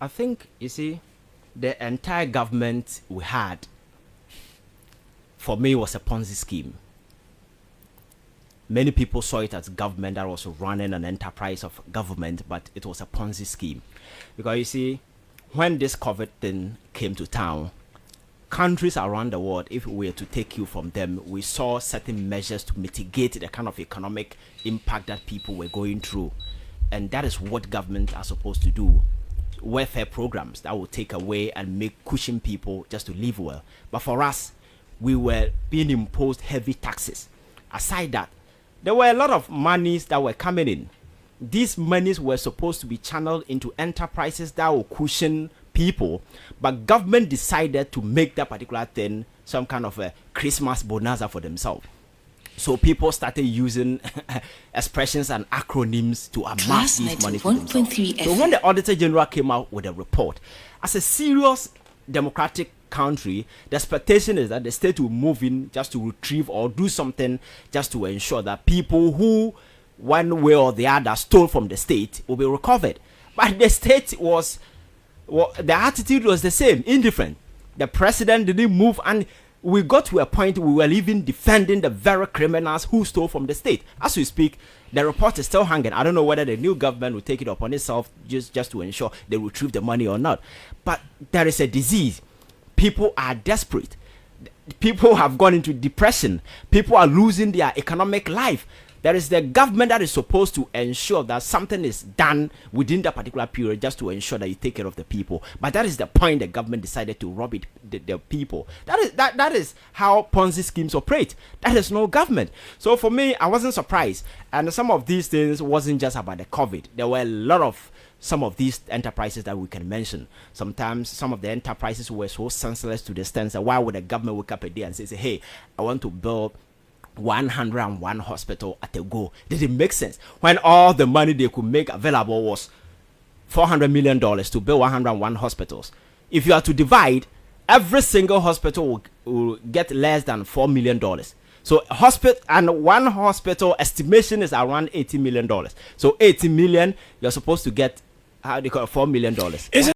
I think, you see, the entire government we had, for me, was a Ponzi scheme. Many people saw it as government that was running an enterprise of government, but it was a Ponzi scheme. Because you see, when this COVID thing came to town, countries around the world, if we were to take you from them, we saw certain measures to mitigate the kind of economic impact that people were going through. And that is what governments are supposed to do. Welfare programs that will take away and make cushion people just to live well. But for us, we were being imposed heavy taxes. Aside that, there were a lot of monies that were coming in. These monies were supposed to be channeled into enterprises that will cushion people, but government decided to make that particular thing some kind of a Christmas bonanza for themselves. So people started using expressions and acronyms to amass this money for themselves. So when the Auditor General came out with a report, as a serious democratic country, the expectation is that the state will move in just to retrieve or do something just to ensure that people who one way or the other stole from the state will be recovered. But the state was, well, the attitude was the same, indifferent. The president didn't move, and we got to a point we were even defending the very criminals who stole from the state. As we speak, the report is still hanging. I don't know whether the new government will take it upon itself just to ensure they retrieve the money or not. But there is a disease. People are desperate. People have gone into depression. People are losing their economic life. There is the government that is supposed to ensure that something is done within that particular period just to ensure that you take care of the people. But that is the point the government decided to rob it, the people. That is how Ponzi schemes operate. That is no government. So for me, I wasn't surprised. And some of these things wasn't just about the COVID. There were a lot of some of these enterprises that we can mention. Sometimes some of the enterprises were so senseless to the extent that why would the government wake up a day and say, hey, I want to build 101 hospital at a go. Did it make sense when all the money they could make available was $400 million to build 101 hospitals? If you are to divide, every single hospital will get less than $4 million. So hospital and one hospital estimation is around $80 million. So $80 million, you're supposed to get, how do you call it, $4 million.